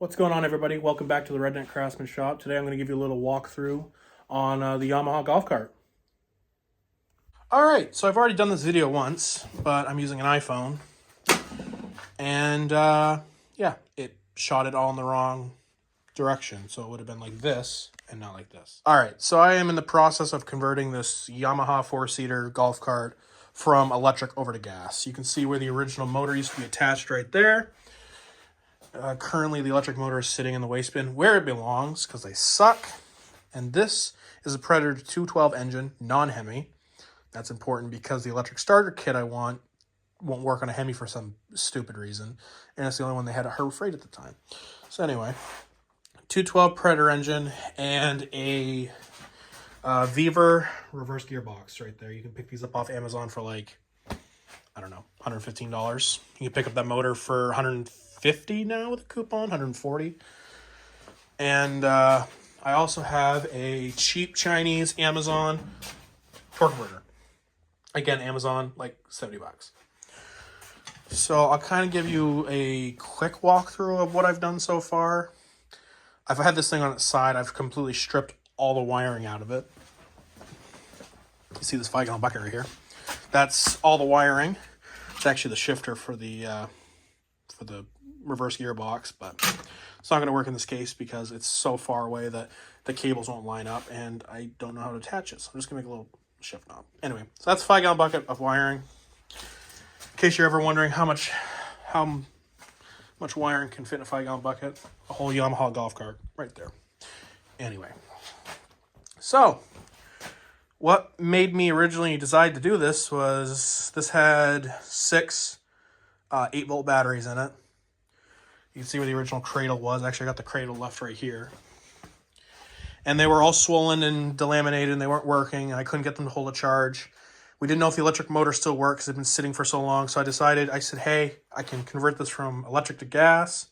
What's going on, everybody? Welcome back to the Redneck Craftsman Shop. Today I'm going to give you a little walkthrough on the Yamaha golf cart. Alright, so I've already done this video once, but I'm using an iPhone. And yeah, it shot it all in the wrong direction. So it would have been like this and not like this. Alright, so I am in the process of converting this Yamaha 4-seater golf cart from electric over to gas. You can see where the original motor used to be attached right there. Currently, the electric motor is sitting in the waste bin where it belongs because they suck. And this is a Predator 212 engine, non-Hemi. That's important because the electric starter kit I want won't work on a Hemi for some stupid reason. And it's the only one they had at Harbor Freight at the time. So anyway, 212 Predator engine and a Viver reverse gearbox right there. You can pick these up off Amazon for like, I don't know, $115. You can pick up that motor for $150 now with a coupon, $140. And I also have a cheap Chinese Amazon torque converter. Again, Amazon, like $70. So I'll kind of give you a quick walkthrough of what I've done so far. I've had this thing on its side. I've completely stripped all the wiring out of it. You see this 5-gallon bucket right here? That's all the wiring. It's actually the shifter for the reverse gearbox, but it's not going to work in this case because it's so far away that the cables won't line up, and I don't know how to attach it. So I'm just going to make a little shift knob. Anyway, so that's a 5-gallon bucket of wiring. In case you're ever wondering how much wiring can fit in a 5-gallon bucket, a whole Yamaha golf cart right there. Anyway, so what made me originally decide to do this was this had 6 8-volt batteries in it. You can see where the original cradle was. Actually, I got the cradle left right here. And they were all swollen and delaminated, and they weren't working. I couldn't get them to hold a charge. We didn't know if the electric motor still worked because it had been sitting for so long. So I said, hey, I can convert this from electric to gas.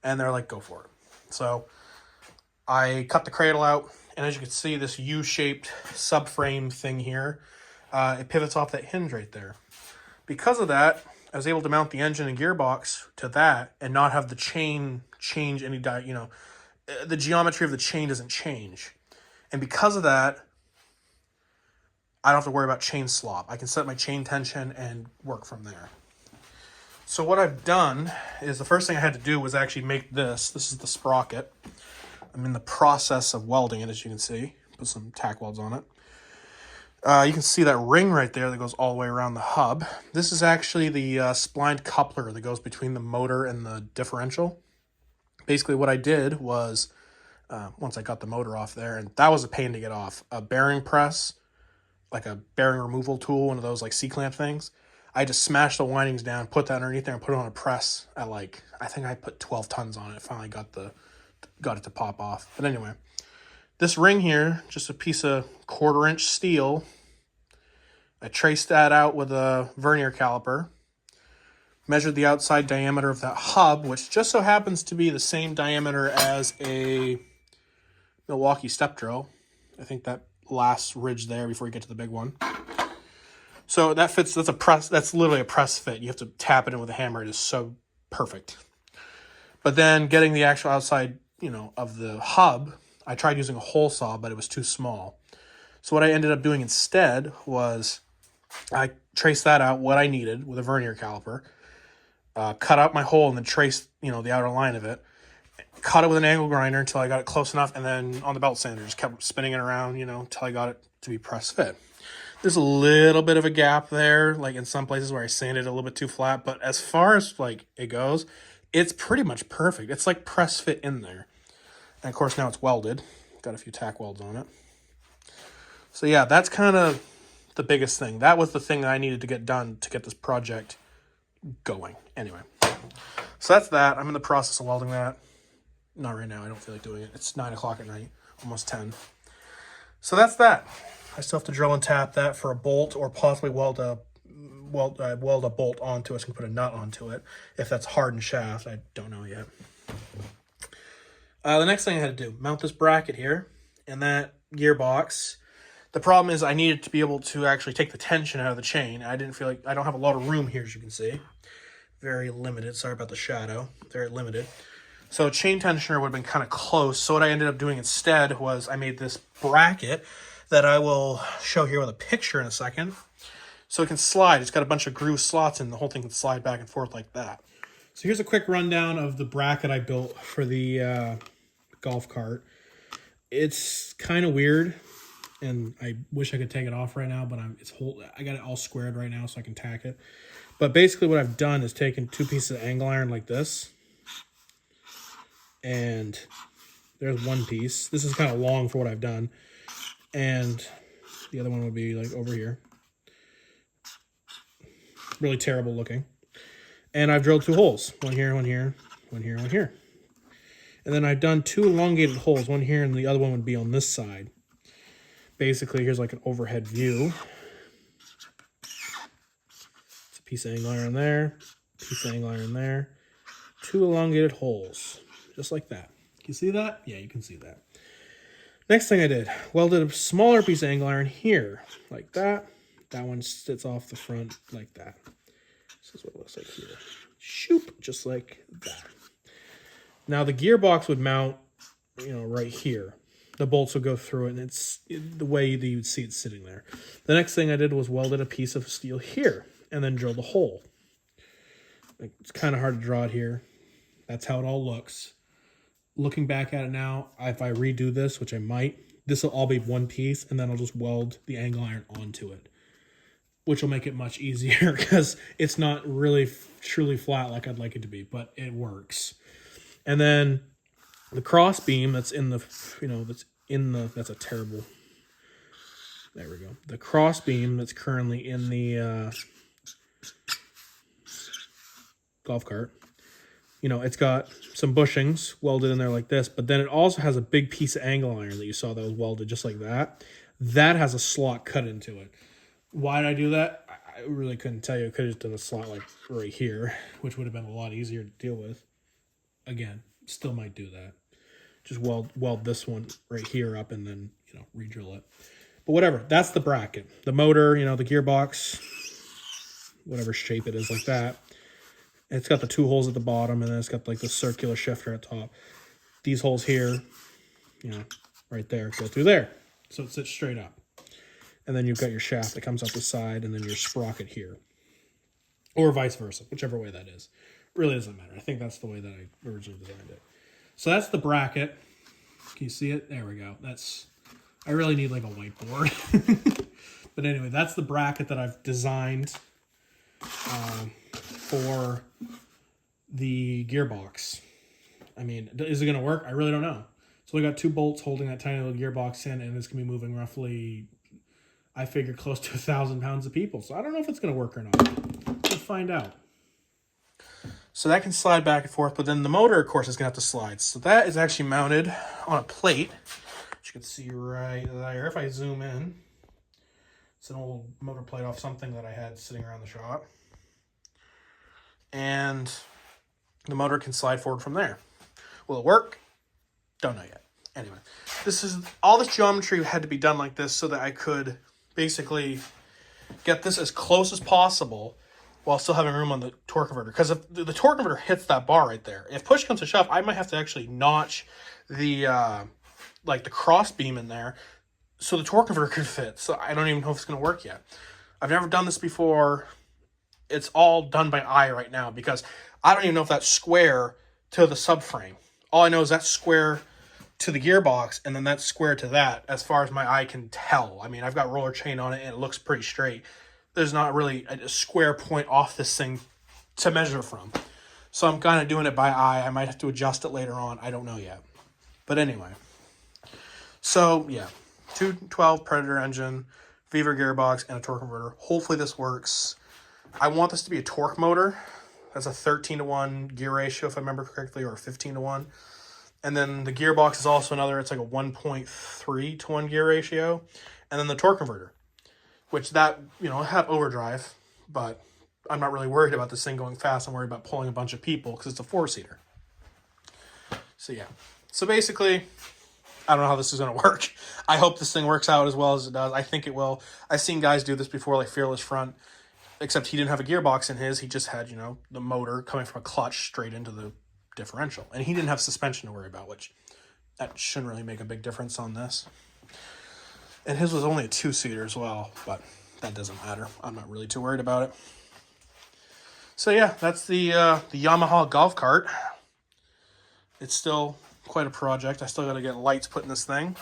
And they're like, go for it. So I cut the cradle out. And as you can see, this U-shaped subframe thing here, it pivots off that hinge right there. Because of that, I was able to mount the engine and gearbox to that and not have the chain change any, the geometry of the chain doesn't change. And because of that, I don't have to worry about chain slop. I can set my chain tension and work from there. So what I've done is the first thing I had to do was actually make this. This is the Sprocket. I'm in the process of welding it, as you can see. Put some tack welds on it. You can see that ring right there that goes all the way around the hub. This is actually the splined coupler that goes between the motor and the differential. Basically what I did was, once I got the motor off there, and that was a pain to get off, a bearing press, like a bearing removal tool, one of those like C-clamp things. I just smashed the windings down, put that underneath there, and put it on a press at like, I think I put 12 tons on it. Finally got it to pop off. But anyway, this ring here, just a piece of 1/4-inch steel. I traced that out with a vernier caliper. Measured the outside diameter of that hub, which just so happens to be the same diameter as a Milwaukee step drill. I think that last ridge there before you get to the big one. So that fits, that's literally a press fit. You have to tap it in with a hammer. It is so perfect. But then getting the actual outside, of the hub, I tried using a hole saw, but it was too small. So what I ended up doing instead was I traced that out, what I needed, with a vernier caliper, cut out my hole and then traced, the outer line of it, cut it with an angle grinder until I got it close enough, and then on the belt sander, just kept spinning it around, until I got it to be press fit. There's a little bit of a gap there, like in some places where I sanded it a little bit too flat, but as far as like it goes, it's pretty much perfect. It's like press fit in there. And of course now it's welded. Got a few tack welds on it. So yeah, that's kind of the biggest thing. That was the thing that I needed to get done to get this project going. Anyway, so that's that. I'm in the process of welding that. Not right now. I don't feel like doing it. It's 9 o'clock at night, almost 10. So that's that. I still have to drill and tap that for a bolt, or possibly weld a bolt onto it so I can put a nut onto it. If that's hardened shaft, I don't know yet. The next thing I had to do, mount this bracket here and that gearbox. The problem is I needed to be able to actually take the tension out of the chain. I didn't feel like, I don't have a lot of room here, as you can see. Very limited. Sorry about the shadow. Very limited. So a chain tensioner would have been kind of close. So what I ended up doing instead was I made this bracket that I will show here with a picture in a second. So it can slide. It's got a bunch of groove slots and the whole thing can slide back and forth like that. So here's a quick rundown of the bracket I built for the golf cart. It's kind of weird, and I wish I could take it off right now, but I got it all squared right now so I can tack it. But basically what I've done is taken 2 pieces of angle iron like this, and there's one piece. This is kind of long for what I've done, and the other one would be like over here. Really terrible looking. And I've drilled 2 holes. One here, one here, one here, one here. And then I've done 2 elongated holes. One here and the other one would be on this side. Basically, here's like an overhead view. It's a piece of angle iron there. Piece of angle iron there. 2 elongated holes. Just like that. Can you see that? Yeah, you can see that. Next thing I did, welded a smaller piece of angle iron here. Like that. That one sits off the front like that. This is what it looks like here. Shoop, just like that. Now the gearbox would mount, right here. The bolts would go through it, and it's the way that you'd see it sitting there. The next thing I did was welded a piece of steel here, and then drilled a hole. It's kind of hard to draw it here. That's how it all looks. Looking back at it now, if I redo this, which I might, this will all be one piece, and then I'll just weld the angle iron onto it, which will make it much easier because it's not really truly flat like I'd like it to be, but it works. And then the cross beam that's in the, that's a terrible, there we go. The cross beam that's currently in the golf cart, it's got some bushings welded in there like this, but then it also has a big piece of angle iron that you saw that was welded just like that. That has a slot cut into it. Why did I do that? I really couldn't tell you. I could have just done a slot like right here, which would have been a lot easier to deal with. Again, still might do that. Just weld this one right here up and then, re-drill it. But whatever, that's the bracket. The motor, the gearbox, whatever shape it is like that. It's got the 2 holes at the bottom, and then it's got like the circular shifter at top. These holes here, right there, go through there. So it sits straight up. And then you've got your shaft that comes up the side, and then your sprocket here. Or vice versa, whichever way that is. Really doesn't matter. I think that's the way that I originally designed it. So that's the bracket. Can you see it? There we go. I really need like a whiteboard. But anyway, that's the bracket that I've designed for the gearbox. I mean, is it going to work? I really don't know. So we got 2 bolts holding that tiny little gearbox in, and it's going to be moving roughly, I figure, close to 1,000 pounds of people. So I don't know if it's going to work or not. We'll find out. So that can slide back and forth, but then the motor, of course, is going to have to slide. So that is actually mounted on a plate, which you can see right there. If I zoom in, it's an old motor plate off something that I had sitting around the shop. And the motor can slide forward from there. Will it work? Don't know yet. Anyway, all this geometry had to be done like this so that I could basically get this as close as possible while still having room on the torque converter. Because if the torque converter hits that bar right there, if push comes to shove, I might have to actually notch the the cross beam in there so the torque converter could fit. So I don't even know if it's going to work yet. I've never done this before. It's all done by eye right now because I don't even know if that's square to the subframe. All I know is that's square to the gearbox, and then that's square to that as far as my eye can tell. I mean, I've got roller chain on it, and it looks pretty straight. There's not really a square point off this thing to measure from. So I'm kind of doing it by eye. I might have to adjust it later on. I don't know yet. But anyway. So, yeah. 212 Predator engine, Viva gearbox, and a torque converter. Hopefully this works. I want this to be a torque motor. That's a 13-to-1 gear ratio, if I remember correctly, or a 15-to-1. And then the gearbox is also another, it's like a 1.3-to-1 gear ratio. And then the torque converter, which that, have overdrive, but I'm not really worried about this thing going fast. I'm worried about pulling a bunch of people because it's a 4-seater. So, yeah. So, basically, I don't know how this is going to work. I hope this thing works out as well as it does. I think it will. I've seen guys do this before, like Fearless Front, except he didn't have a gearbox in his. He just had, the motor coming from a clutch straight into the differential. And he didn't have suspension to worry about, which that shouldn't really make a big difference on this. And his was only a 2-seater as well, but that doesn't matter. I'm not really too worried about it. So yeah, that's the Yamaha golf cart. It's still quite a project. I still got to get lights put in this thing.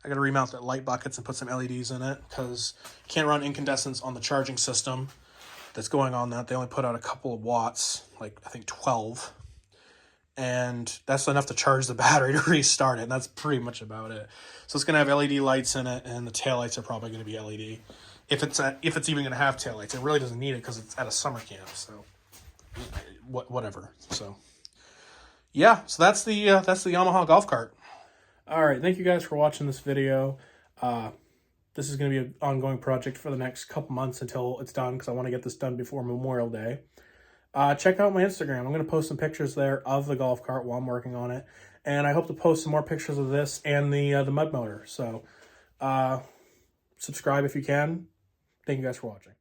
I got to remount that light buckets and put some LEDs in it because you can't run incandescents on the charging system that's going on that. They only put out a couple of watts, like I think 12. And that's enough to charge the battery to restart it. And that's pretty much about it. So it's going to have LED lights in it, and the taillights are probably going to be LED. If it's even going to have taillights. It really doesn't need it because it's at a summer camp. So whatever. So yeah, so that's the Yamaha golf cart. All right, thank you guys for watching this video. This is going to be an ongoing project for the next couple months until it's done, because I want to get this done before Memorial Day. Check out my Instagram. I'm going to post some pictures there of the golf cart while I'm working on it. And I hope to post some more pictures of this and the mud motor. So subscribe if you can. Thank you guys for watching.